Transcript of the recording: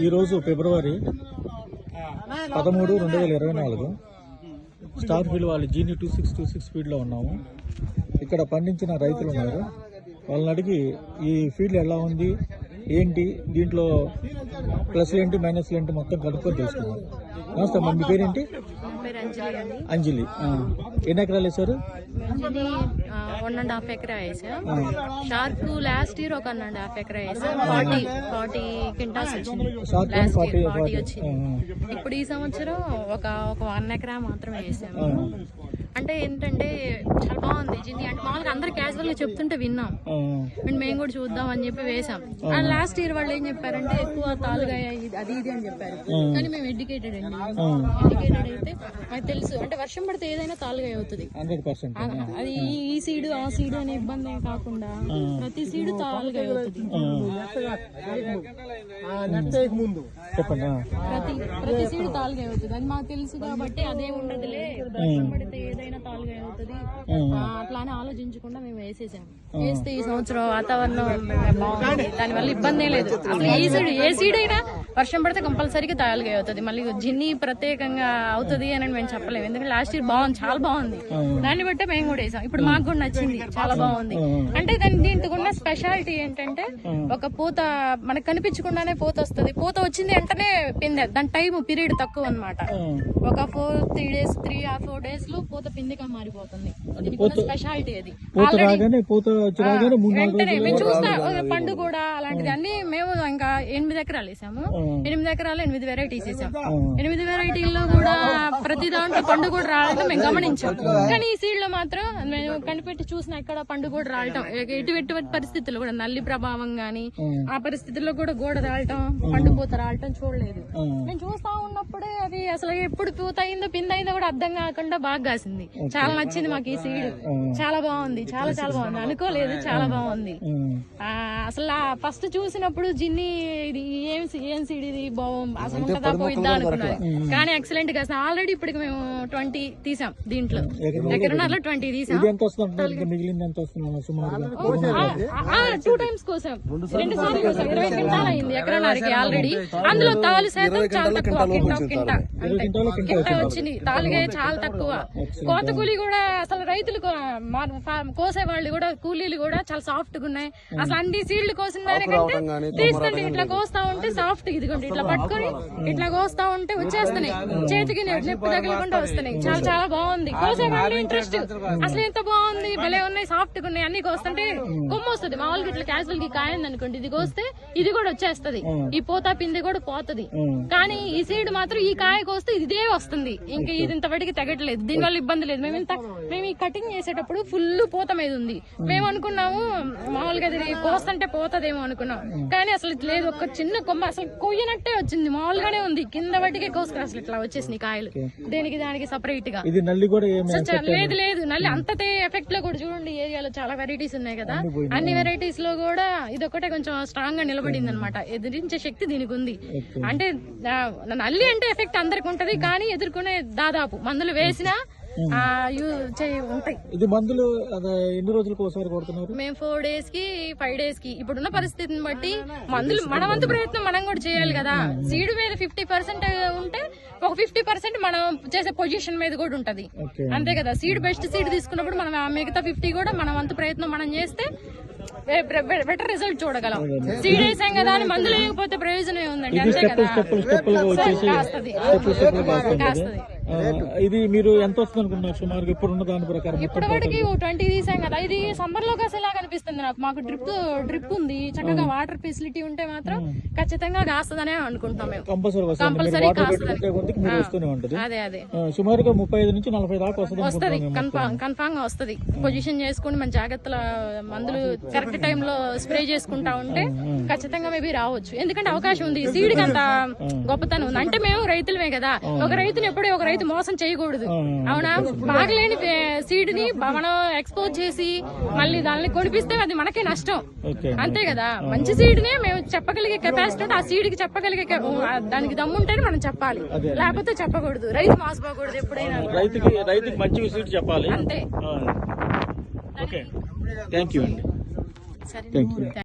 ఈరోజు ఫిబ్రవరి 13, 2024 star field వాళ్ళు జీని 2626 ఫీల్డ్లో ఉన్నాము. ఇక్కడ పండించిన రైతులు ఉన్నారు. వాళ్ళని అడిగి ఈ ఫీల్డ్ ఎలా ఉంది, ఏంటి, దీంట్లో ప్లస్ ఏంటి, మైనస్ ఏంటి మొత్తం కనుక్కొని తెలుసుకున్నాం. నమస్తే అమ్మా, మీ పేరేంటి? అంజలి. ఎన్ని ఎకరాలు వేశారు? 1.5 ఎకరా వేసా. షార్క్ లాస్ట్ ఇయర్ ఒక 1.5 ఎకరా వేసా. 40 క్వింటాల్స్ వచ్చింది. ఇప్పుడు ఈ సంవత్సరం ఒక 1 ఎకరా మాత్రం వేసాము. అంటే ఏంటంటే చాలా బాగుంది జింది. అంటే మామూలుగా అందరు క్యాజువల్ గా చెప్తుంటే విన్నాం, మేము కూడా చూద్దాం అని చెప్పి వేసాం. అండ్ లాస్ట్ ఇయర్ వాళ్ళు ఏం చెప్పారంటే ఎక్కువ తాలుగా అది ఇది అని చెప్పారు. కానీ మేము ఎడ్యుకేటెడ్ అండి. ఎడ్యుకేటెడ్ అయితే మాకు తెలుసు, అంటే వర్షం పడితే ఏదైనా తాలుగా అవుతుంది. అది ఈ సీడు ఆ సీడు అనే ఇబ్బంది కాకుండా ప్రతి సీడు తాలుగా అవుతుంది. ప్రతి సీడు తాలుగా అవుతుంది. అది మాకు తెలుసు కాబట్టి అదే ఉండదులే, వర్షం పడితే ఏదైనా తాలుగా అవుతుంది అట్లానే ఆలోచించకుండా మేము వేసేసాము. వేస్తే ఈ సంవత్సరం వాతావరణం బాగుంది, దానివల్ల ఇబ్బంది లేదు. అసలు ఏ సీడ్ అయినా వర్షం పడితే కంపల్సరీగా తాలుగా అవుతుంది. మళ్ళీ జిన్ని ప్రత్యేకంగా అవుతుంది అని మేము చెప్పలేము, ఎందుకంటే లాస్ట్ ఇయర్ బాగుంది, చాలా బాగుంది. దాన్ని బట్టే మేము కూడా వేసాం. ఇప్పుడు మాకు కూడా నచ్చింది, చాలా బాగుంది. అంటే దీంట్లో ఉన్న స్పెషాలిటీ ఏంటంటే ఒక పూత మనకు కనిపించకుండానే పూత వస్తుంది. పూత వచ్చింది వెంటనే పిందె, దాని టైం పీరియడ్ తక్కువ అనమాట. ఒక 3 days 3 or 4 days లో పూత పిందిగా మారిపోతుంది. స్పెషాలిటీ అది. వెంటనే మేము చూస్తా పండు కూడా అలాంటిది అన్ని. మేము ఇంకా 8 ఎకరాలు వేసాము. 8 ఎకరాలు 8 వెరైటీస్ వేసాం. 8 వెరైటీల్లో కూడా ప్రతి దాంట్లో పండు కూడా రావడం మేము గమనించాం. కానీ ఈ సీడ్ లో మాత్రం మేము కనిపెట్టి చూసిన ఎక్కడ పండు కూడా రావటం, ఎటువంటి పరిస్థితుల్లో కూడా నల్లి ప్రభావం గానీ ఆ పరిస్థితుల్లో కూడా గోడ రావటం, పండు పూత రావటం చూడలేదు. మేము చూస్తా ఉన్నప్పుడే అది అసలు ఎప్పుడు పూత అయిందో పింద అయిందో కూడా అర్థం కాకుండా బాగా కాసింది. చాలా నచ్చింది మాకు ఈ సీడ్, చాలా బాగుంది, చాలా చాలా బాగుంది. అనుకోలేదు, చాలా బాగుంది. అసలు ఫస్ట్ చూసినప్పుడు జిన్ని ఇది ఏం సీడ్ ఇది బాగుంది అసలు ఉంటుందా పోయిద్దా అనుకున్నారు. కానీ ఎక్సలెంట్ గా ఆల్రెడీ ఇప్పటికి మేము 20 తీసాం. దీంట్లో ఎకరన్నరలో 20 తీసాం. 2 times కోసం 2 సార్లు కోసం 20 క్వింటాల్ అయింది ఎకరన్నరకి ఆల్రెడీ. అందులో తాలు శాతం చాలా తక్కువ, కింటా వచ్చింది. తాలుగా చాలా తక్కువ. కోత కూలీ కూడా అసలు రైతులు కోసే వాళ్ళు కూడా కూలీలు కూడా చాలా సాఫ్ట్ గా ఉన్నాయి. అసలు అన్ని సీడ్లు కోసిన దానికంటే తీసుకుంటే ఇట్లా కోస్తా ఉంటే సాఫ్ట్, ఇదిగోండి ఇట్లా పట్టుకొని ఇట్లా కోస్తా ఉంటే వచ్చేస్తున్నాయి, చేతికి నొప్పి తగలకుండా వస్తున్నాయి. చాలా చాలా బాగుంది. కోసే వాళ్ళు ఇంట్రెస్ట్ అసలు ఎంత బాగుంది, భలే ఉన్నాయి, సాఫ్ట్ గా ఉన్నాయి. అన్ని కోస్తుంటే కొమ్మ వస్తుంది. మామూలుగా ఇట్లా క్యాజువల్ కి కాయంది అనుకోండి, ఇది కోస్తే ఇది కూడా వచ్చేస్తది, ఈ పోతా పిండి కూడా పోతది. కానీ ఈ సీడ్ మాత్రం ఈ కాయ కోస్తే ఇదే వస్తుంది. ఇంకా ఇది ఇంతవరకు తెగట్లేదు, దీనివల్ల ఇబ్బంది లేదు. మేము ఈ కటింగ్ చేసేటప్పుడు ఫుల్ పూత మీద ఉంది. మేము అనుకున్నాము మామూలుగా కోస్తుంటే పోతదేమో అనుకున్నాం, కానీ అసలు లేదు. ఒక చిన్న కొమ్మ అసలు కొయ్యనట్టే వచ్చింది, మామూలుగానే ఉంది. కింద బట్టికే కోసుకుని అసలు ఇట్లా వచ్చేసింది కాయలు. దానికి సపరేట్ గా లేదు లేదు నల్లి అంతతే ఎఫెక్ట్ లో కూడా చూడండి. ఏరియాలో చాలా వెరైటీస్ ఉన్నాయి కదా, అన్ని వెరైటీస్ లో కూడా ఇది ఒకటే కొంచెం స్ట్రాంగ్ గా నిలబడింది అనమాట. ఎదిరించే శక్తి దీనికి ఉంది. అంటే నల్లి అంటే ఎఫెక్ట్ అందరికి ఉంటది, కానీ ఎదుర్కొనే దాదాపు మందులు వేసినా ఉంటాయి. ఇది మందులు ఎన్ని రోజులకు ఒకసారి కొడుతున్నారు? మేము 4 days కి 5 days కి ఇప్పుడున్న పరిస్థితిని బట్టి మందులు మన వంతు ప్రయత్నం మనం కూడా చేయాలి కదా. సీడ్ మీద 50% ఉంటే ఒక 50% మనం చేసే పొజిషన్ మీద కూడా ఉంటది, అంతే కదా. సీడ్ బెస్ట్ సీడ్ తీసుకున్నప్పుడు మనం మిగతా 50 కూడా మన వంతు ప్రయత్నం మనం చేస్తే బెటర్ రిజల్ట్ చూడగలం. సీడ్ వేసాం కదా అని మందులు వేయకపోతే ప్రయోజనం ఉందండి, అంతే కదా. ఇది మీరు ఎంత వస్తుంది అనుకున్నారు సుమారు ఇప్పుడున్న దాని ప్రకారం? ఇప్పటి వరకు 20 తీసాం కదా. ఇది సమ్మర్ లో కాసేలా కనిపిస్తుంది నాకు. మాకు డ్రిప్ ఉంది, చక్కగా వాటర్ ఫెసిలిటీ ఉంటే మాత్రం ఖచ్చితంగా కాస్తుందనే అనుకుంటాం మేము. కంపల్సరీ కాస్తుంది. అదే అదే సుమారుగా 35 నుంచి 40 దాకా వస్తుంది. కన్ఫామ్ గా వస్తుంది. పొజిషన్ చేసుకుని మన జాగ్రత్తల మందులు కరెక్ట్ టైం లో స్ప్రే చేసుకుంటా ఉంటే ఖచ్చితంగా మేబీ రావచ్చు. ఎందుకంటే అవకాశం ఉంది. సీడ్ కి అంత గొప్పతనం ఉంది. అంటే మేము రైతులమే కదా, ఒక రైతుని ఎప్పుడూ ఒక రైతు మోసం చేయకూడదు, అవునా. బాగలేని సీడ్ ని మనం ఎక్స్పోజ్ చేసి మళ్ళీ దాన్ని కొనిపిస్తే అది మనకే నష్టం, అంతే కదా. మంచి సీడ్ నే మేము చెప్పగలిగే కెపాసిటీ ఆ సీడ్ కి చెప్పగలిగే దానికి దమ్ముంటేనే మనం చెప్పాలి, లేకపోతే చెప్పకూడదు. రైతు మోసపోకూడదు ఎప్పుడైనా. రైతుకి మంచి సీడ్ చెప్పాలి, అంతే. థ్యాంక్ యూ అండి. సరే.